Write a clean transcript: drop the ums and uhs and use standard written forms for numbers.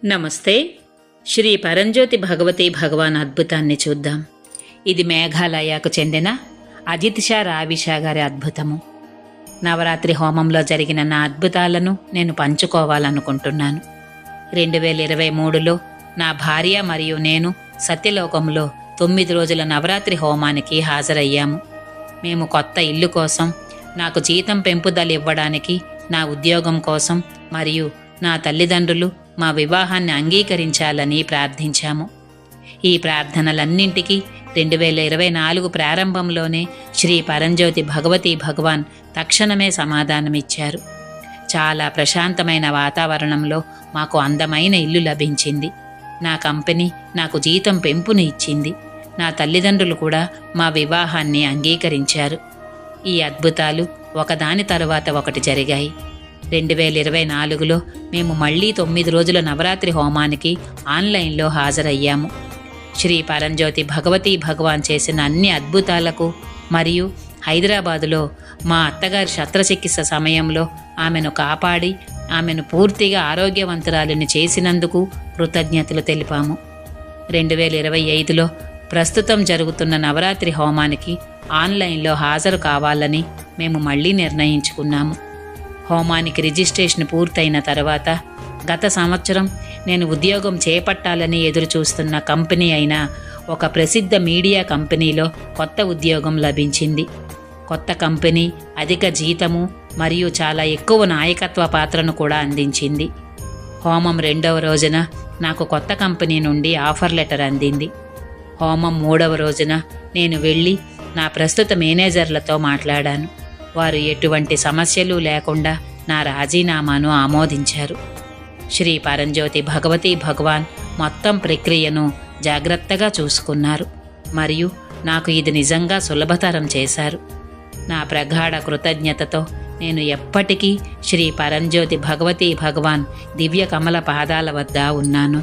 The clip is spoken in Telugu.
నమస్తే. శ్రీ పరంజ్యోతి భగవతి భగవాన్ అద్భుతాన్ని చూద్దాం. ఇది మేఘాలయకు చెందిన అజిత్ షా రావిషా గారి అద్భుతము. నవరాత్రి హోమంలో జరిగిన నా అద్భుతాలను నేను పంచుకోవాలనుకుంటున్నాను. 2023లో నా భార్య మరియు నేను సత్యలోకంలో 9 రోజుల నవరాత్రి హోమానికి హాజరయ్యాము. మేము కొత్త ఇల్లు కోసం, నాకు జీతం పెంపుదల ఇవ్వడానికి, నా ఉద్యోగం కోసం మరియు నా తల్లిదండ్రులు మా వివాహాన్ని అంగీకరించాలని ప్రార్థించాము. ఈ ప్రార్థనలన్నింటికీ 2024 ప్రారంభంలోనే శ్రీ పరంజ్యోతి భగవతి భగవాన్ తక్షణమే సమాధానమిచ్చారు. చాలా ప్రశాంతమైన వాతావరణంలో మాకు అందమైన ఇల్లు లభించింది. నా కంపెనీ నాకు జీతం పెంపును ఇచ్చింది. నా తల్లిదండ్రులు కూడా మా వివాహాన్ని అంగీకరించారు. ఈ అద్భుతాలు ఒకదాని తరువాత ఒకటి జరిగాయి. 2024లో మేము మళ్ళీ 9 రోజుల నవరాత్రి హోమానికి ఆన్లైన్లో హాజరయ్యాము. శ్రీ పరంజ్యోతి భగవతి భగవాన్ చేసిన అన్ని అద్భుతాలకు మరియు హైదరాబాదులో మా అత్తగారి శస్త్రచికిత్స సమయంలో ఆమెను కాపాడి ఆమెను పూర్తిగా ఆరోగ్యవంతురాలిని చేసినందుకు కృతజ్ఞతలు తెలిపాము. 2025లో ప్రస్తుతం జరుగుతున్న నవరాత్రి హోమానికి ఆన్లైన్లో హాజరు కావాలని మేము మళ్ళీ నిర్ణయించుకున్నాము. హోమానికి రిజిస్ట్రేషన్ పూర్తయిన తర్వాత గత సంవత్సరం నేను ఉద్యోగం చేపట్టాలని ఎదురుచూస్తున్న కంపెనీ అయిన ఒక ప్రసిద్ధ మీడియా కంపెనీలో కొత్త ఉద్యోగం లభించింది. కొత్త కంపెనీ అధిక జీతము మరియు చాలా ఎక్కువ నాయకత్వ పాత్రను కూడా అందించింది. హోమం 2వ రోజున నాకు కొత్త కంపెనీ నుండి ఆఫర్ లెటర్ అందింది. హోమం 3వ రోజున నేను వెళ్ళి నా ప్రస్తుత మేనేజర్లతో మాట్లాడాను. వారు ఎటువంటి సమస్యలు లేకుండా నా రాజీనామాను ఆమోదించారు. శ్రీ పరంజ్యోతి భగవతి భగవాన్ మొత్తం ప్రక్రియను జాగ్రత్తగా చూసుకున్నారు మరియు నాకు ఇది నిజంగా సులభతరం చేశారు. నా ప్రగాఢ కృతజ్ఞతతో నేను ఎప్పటికీ శ్రీ పరంజ్యోతి భగవతి భగవాన్ దివ్య కమల పాదాల వద్ద ఉన్నాను.